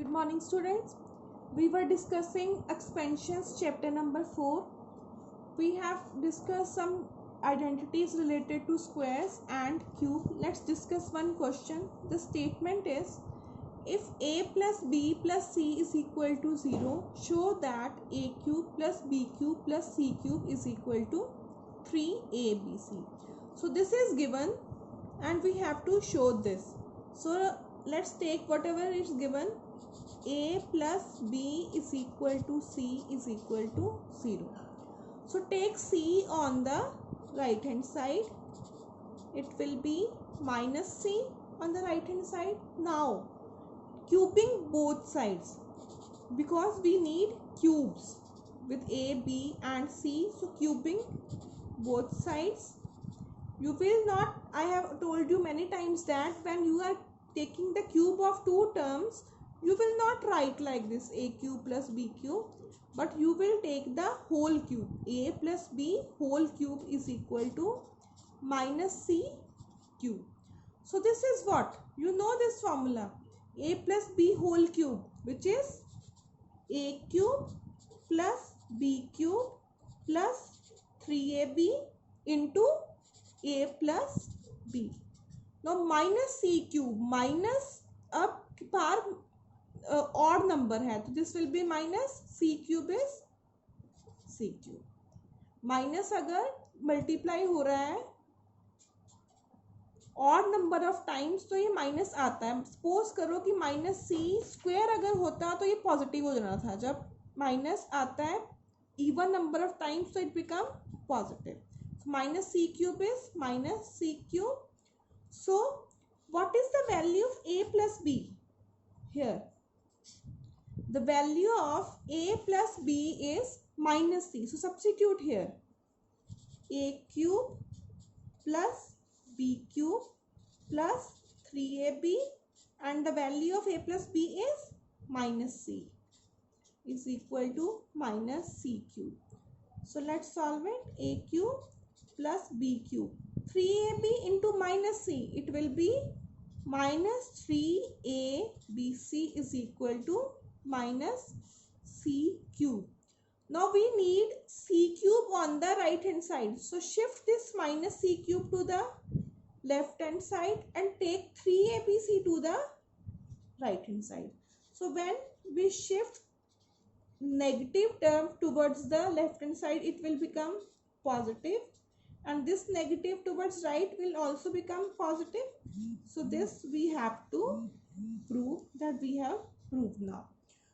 Good morning, students. We were discussing expansions chapter number 4. We have discussed some identities related to squares and cube. Let's discuss one question. The statement is, if a plus b plus c is equal to 0, show that a cube plus b cube plus c cube is equal to 3abc. So this is given and we have to show this. So let's take whatever is given. A plus b is equal to c is equal to 0. So take c on the right hand side. It will be minus c on the right hand side. Now cubing both sides, because we need cubes with a, b and c. So cubing both sides. You will not, I have told you many times that when you are taking the cube of two terms, you will not write like this a cube plus b cube, but you will take the whole cube. A plus b whole cube is equal to minus c cube. So this is what? You know this formula. A plus b whole cube, which is a cube plus b cube plus 3ab into a plus b. Now minus c cube, minus अब बार odd number है तो this will be minus c cube is c cube. Minus अगर multiply हो रहा है odd number of times तो ये minus आता है. सपोज करो कि माइनस सी स्क्वायर अगर होता तो ये पॉजिटिव हो जाना था. जब माइनस आता है इवन नंबर ऑफ टाइम्स तो it become positive. minus c cube is minus c cube. So what is the value of a plus b here? The value of a plus b is minus c. So substitute here a cube plus b cube plus 3ab, and the value of a plus b is minus c is equal to minus c cube. So let's solve it. A cube plus b cube, 3ab into minus c, it will be minus 3abc is equal to minus c cube. Now we need c cube on the right hand side. So shift this minus c cube to the left hand side and take 3abc to the right hand side. So when we shift negative term towards the left hand side, it will become positive, and this negative towards right will also become positive. So this we have to prove, that we have proved now.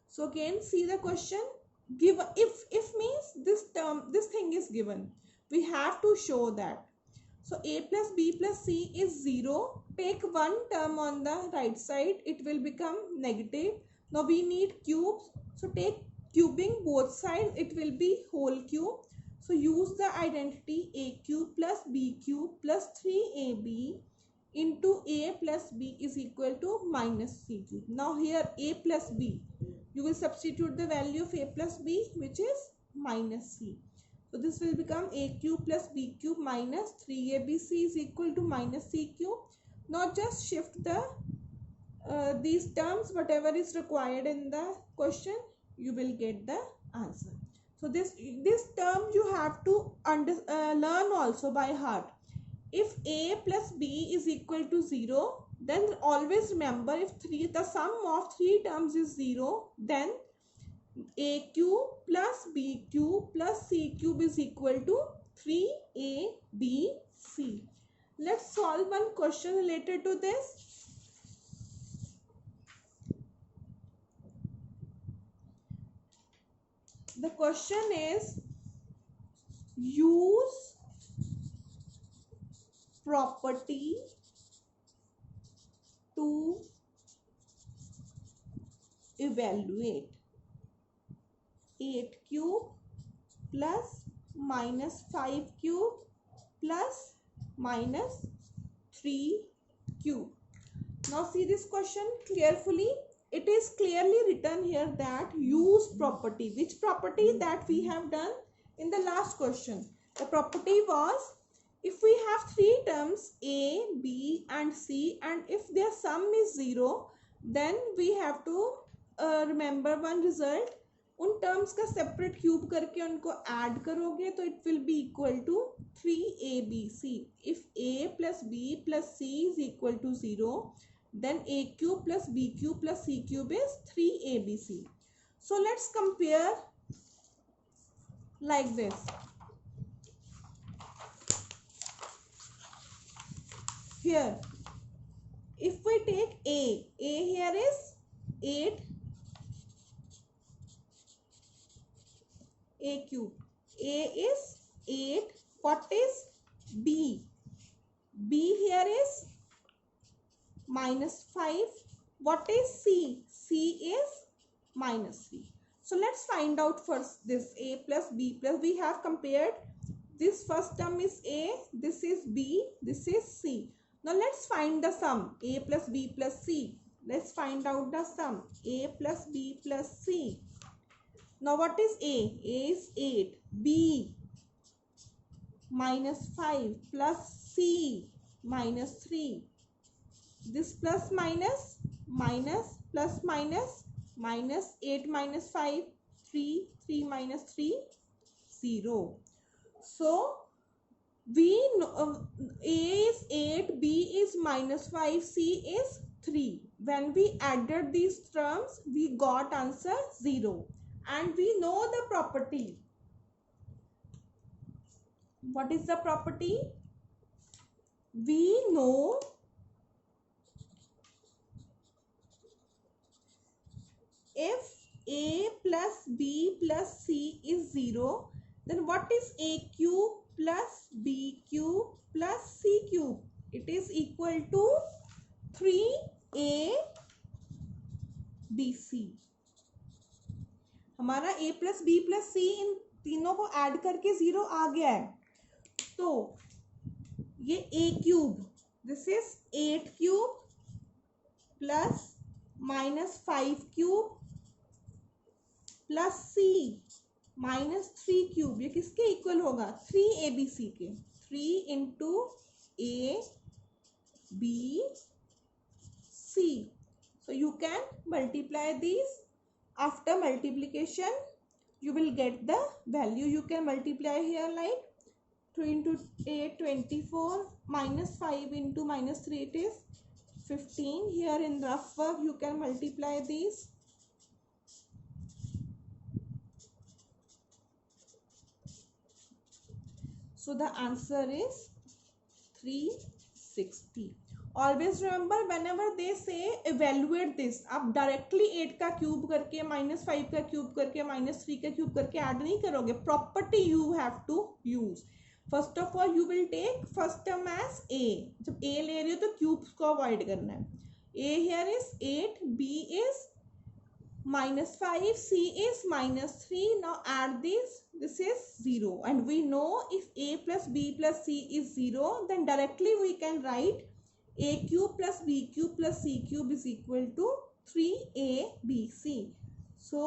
So again see the question. Give if means this term, this thing is given, we have to show that. So a plus b plus c is 0. Take one term on the right side, it will become negative. Now we need cubes, so take cubing both sides, it will be whole cube. So use the identity a cube plus b cube plus 3ab into a plus b is equal to minus c cube. Now here a plus b, you will substitute the value of a plus b, which is minus c. So this will become a cube plus b cube minus 3abc is equal to minus c cube. Now just shift the these terms, whatever is required in the question, you will get the answer. So this term you have to learn also by heart. If a plus b is equal to 0, then always remember, if the sum of three terms is 0, then a cube plus b cube plus c cube is equal to 3abc. Let's solve one question related to this. The question is, use property to evaluate 8 cube plus minus 5 cube plus minus 3 cube. Now see this question carefully. It is clearly written here that use property. Which property? That we have done in the last question. The property was, if we have three terms a, b and c, and if their sum is 0, then we have to remember one result, उन terms का separate cube करके उनको add करोगे तो it will be equal to 3abc. If a plus b plus c is equal to 0, then a cube plus b cube plus c cube is 3abc. So let's compare like this. Here if we take a here is 8 a cube, a is 8. What is b? B here is minus 5. What is c? C is minus 3. So let's find out first this a plus b plus. We have compared this first term is a, this is b, this is c. Now let's find the sum a plus b plus c. Let's find out the sum a plus b plus c. Now what is a? A is 8, b minus 5 plus c minus 3. This plus minus minus plus minus minus 8 minus 5 3, 3 minus 3 0. So we know a is 8, b is minus 5, c is 3. When we added these terms we got answer 0. And we know the property. What is the property? We know if a plus b plus c is 0, then what is a cube plus b cube plus c cube? It is equal to 3a bc. हमारा a plus b plus c इन तीनों को add करके 0 आ गया है. तो ये a cube, this is 8 cube plus minus 5 cube plus c minus 3 cube, ये किसके इक्वल होगा? 3abc के. 3 into a b c. So you can multiply these. After multiplication you will get the value. You can multiply here like 2 into 8 24, minus 5 into minus 3 it is 15. Here in rough work you can multiply these. So the answer is 360. Always remember whenever they say evaluate this, आप directly 8 का cube करके minus 5 का cube करके minus 3 का cube करके add नहीं करोगे. Property you have to use. First of all you will take first term as a. जब a ले रहे हो तो क्यूब्स को अवॉइड करना है. a here is 8, b is minus 5, c is minus 3. Now add this. This is 0. And we know if a plus b plus c is 0, then directly we can write a cube plus b cube plus c cube is equal to 3abc. So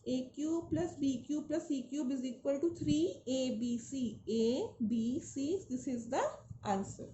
a cube plus b cube plus c cube is equal to 3abc. a b c, this is the answer.